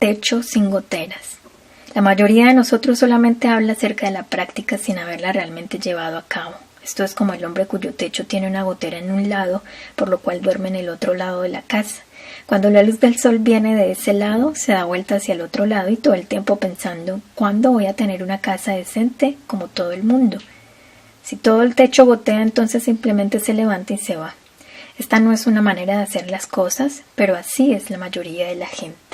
techo sin goteras. La mayoría de nosotros solamente habla acerca de la práctica sin haberla realmente llevado a cabo. Esto es como el hombre cuyo techo tiene una gotera en un lado, por lo cual duerme en el otro lado de la casa. Cuando la luz del sol viene de ese lado, se da vuelta hacia el otro lado y todo el tiempo pensando, ¿cuándo voy a tener una casa decente como todo el mundo? Si todo el techo gotea, entonces simplemente se levanta y se va. Esta no es una manera de hacer las cosas, pero así es la mayoría de la gente.